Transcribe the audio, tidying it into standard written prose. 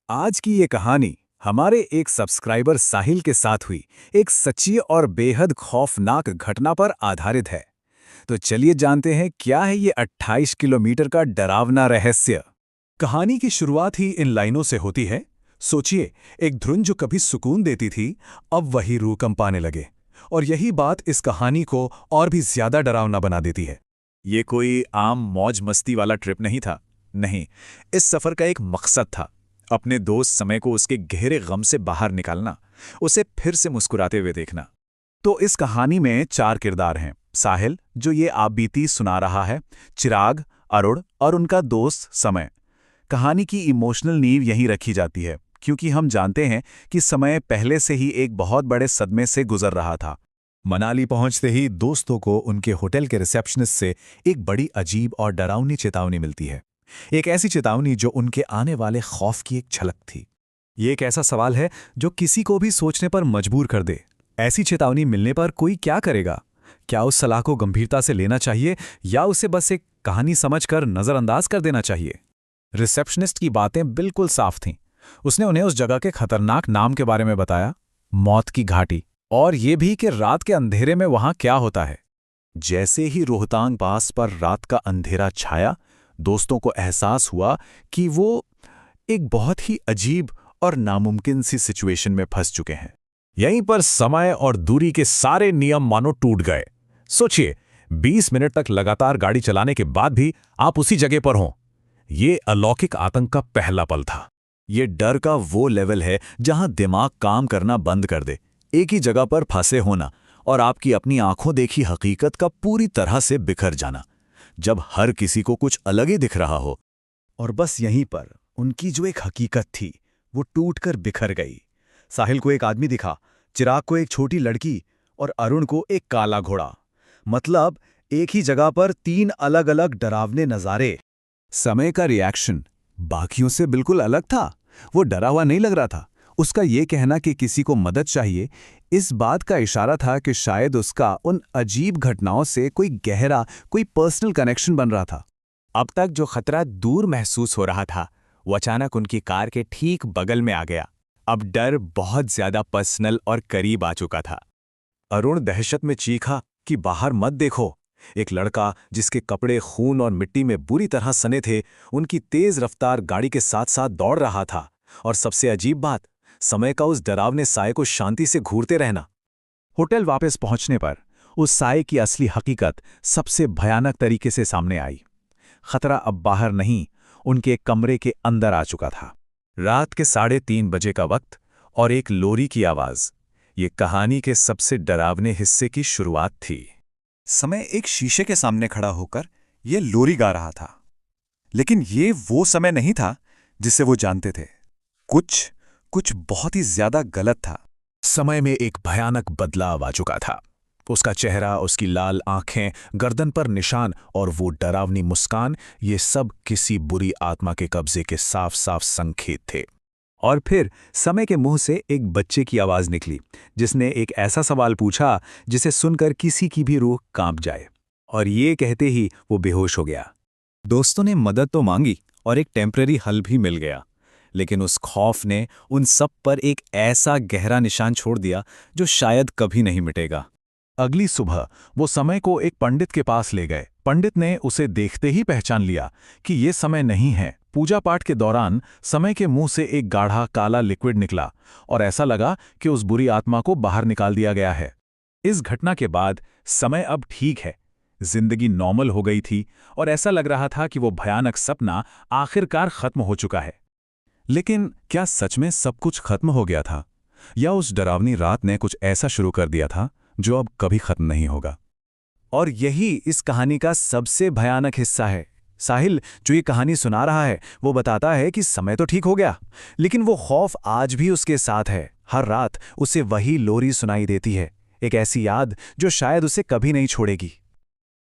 आज की ये कहानी हमारे एक सब्सक्राइबर साहिल के साथ हुई एक सच्ची और बेहद खौफनाक घटना पर आधारित है। तो चलिए जानते हैं क्या है ये 28 किलोमीटर का डरावना रहस्य। कहानी की शुरुआत ही इन लाइनों से होती है। सोचिए, एक धुन जो कभी सुकून देती थी, अब वही रूह कंपाने लगे। और यही बात इस कहानी को और भी ज्यादा डरावना बना देती है। ये कोई आम मौज मस्ती वाला ट्रिप नहीं था। नहीं, इस सफर का एक मकसद था। अपने दोस्त समय को उसके गहरे गम से बाहर निकालना, उसे फिर से मुस्कुराते हुए देखना। तो इस कहानी में 4 किरदार हैं। साहिल, जो ये आपबीती सुना रहा है, चिराग, अरुण और उनका दोस्त समय। कहानी की इमोशनल नींव यहीं रखी जाती है, क्योंकि हम जानते हैं कि समय पहले से ही एक बहुत बड़े सदमे से गुजर रहा था। मनाली पहुंचते ही दोस्तों को उनके होटल के रिसेप्शनिस्ट से एक बड़ी अजीब और डरावनी चेतावनी मिलती है। एक ऐसी चेतावनी जो उनके आने वाले खौफ की एक झलक थी। ये एक ऐसा सवाल है जो किसी को भी सोचने पर मजबूर कर दे। ऐसी चेतावनी मिलने पर कोई क्या करेगा? क्या उस सलाह को गंभीरता से लेना चाहिए या उसे बस एक कहानी समझकर नजरअंदाज कर देना चाहिए? रिसेप्शनिस्ट की बातें बिल्कुल साफ थीं। उसने उन्हें उस जगह के खतरनाक नाम के बारे में बताया, मौत की घाटी, और ये भी कि रात के अंधेरे में वहां क्या होता है। जैसे ही रोहतांग पास पर रात का अंधेरा छाया, दोस्तों को एहसास हुआ कि वो एक बहुत ही अजीब और नामुमकिन सी सिचुएशन में फंस चुके हैं। यहीं पर समय और दूरी के सारे नियम मानो टूट गए। सोचिए, 20 मिनट तक लगातार गाड़ी चलाने के बाद भी आप उसी जगह पर हों। ये अलौकिक आतंक का पहला पल था। ये डर का वो लेवल है जहां दिमाग काम करना बंद कर दे। एक ही जगह पर फंसे होना और आपकी अपनी आंखों देखी हकीकत का पूरी तरह से बिखर जाना, जब हर किसी को कुछ अलग ही दिख रहा हो। और बस यहीं पर उनकी जो एक हकीकत थी वो टूटकर बिखर गई। साहिल को एक आदमी दिखा, चिराग को एक छोटी लड़की और अरुण को एक काला घोड़ा। मतलब एक ही जगह पर 3 अलग अलग डरावने नजारे। समय का रिएक्शन बाकियों से बिल्कुल अलग था। वो डरा हुआ नहीं लग रहा था। उसका ये कहना कि किसी को मदद चाहिए, इस बात का इशारा था कि शायद उसका उन अजीब घटनाओं से कोई गहरा, कोई पर्सनल कनेक्शन बन रहा था। अब तक जो खतरा दूर महसूस हो रहा था, वो अचानक उनकी कार के ठीक बगल में आ गया। अब डर बहुत ज्यादा पर्सनल और करीब आ चुका था। अरुण दहशत में चीखा कि बाहर मत देखो। एक लड़का जिसके कपड़े खून और मिट्टी में बुरी तरह सने थे, उनकी तेज रफ्तार गाड़ी के साथ साथ दौड़ रहा था। और सबसे अजीब बात, समय का उस डरावने साए को शांति से घूरते रहना। होटल वापस पहुंचने पर उस साए की असली हकीकत सबसे भयानक तरीके से सामने आई। खतरा अब बाहर नहीं, उनके कमरे के अंदर आ चुका था। रात के 3:30 बजे का वक्त और एक लोरी की आवाज, ये कहानी के सबसे डरावने हिस्से की शुरुआत थी। समय एक शीशे के सामने खड़ा होकर ये लोरी गा रहा था। लेकिन ये वो समय नहीं था जिसे वो जानते थे। कुछ बहुत ही ज्यादा गलत था। समय में एक भयानक बदलाव आ चुका था। उसका चेहरा, उसकी लाल आंखें, गर्दन पर निशान और वो डरावनी मुस्कान, ये सब किसी बुरी आत्मा के कब्जे के साफ साफ संकेत थे। और फिर समय के मुंह से एक बच्चे की आवाज निकली, जिसने एक ऐसा सवाल पूछा जिसे सुनकर किसी की भी रूह कांप जाए। और ये कहते ही वो बेहोश हो गया। दोस्तों ने मदद तो मांगी और एक टेम्पररी हल भी मिल गया, लेकिन उस खौफ ने उन सब पर एक ऐसा गहरा निशान छोड़ दिया जो शायद कभी नहीं मिटेगा। अगली सुबह वो समय को एक पंडित के पास ले गए। पंडित ने उसे देखते ही पहचान लिया कि ये समय नहीं है। पूजा पाठ के दौरान समय के मुंह से एक गाढ़ा काला लिक्विड निकला और ऐसा लगा कि उस बुरी आत्मा को बाहर निकाल दिया गया है। इस घटना के बाद समय अब ठीक है, जिंदगी नॉर्मल हो गई थी और ऐसा लग रहा था कि वो भयानक सपना आखिरकार खत्म हो चुका है। लेकिन क्या सच में सब कुछ खत्म हो गया था, या उस डरावनी रात ने कुछ ऐसा शुरू कर दिया था जो अब कभी खत्म नहीं होगा? और यही इस कहानी का सबसे भयानक हिस्सा है। साहिल, जो ये कहानी सुना रहा है, वो बताता है कि समय तो ठीक हो गया, लेकिन वो खौफ आज भी उसके साथ है। हर रात उसे वही लोरी सुनाई देती है, एक ऐसी याद जो शायद उसे कभी नहीं छोड़ेगी।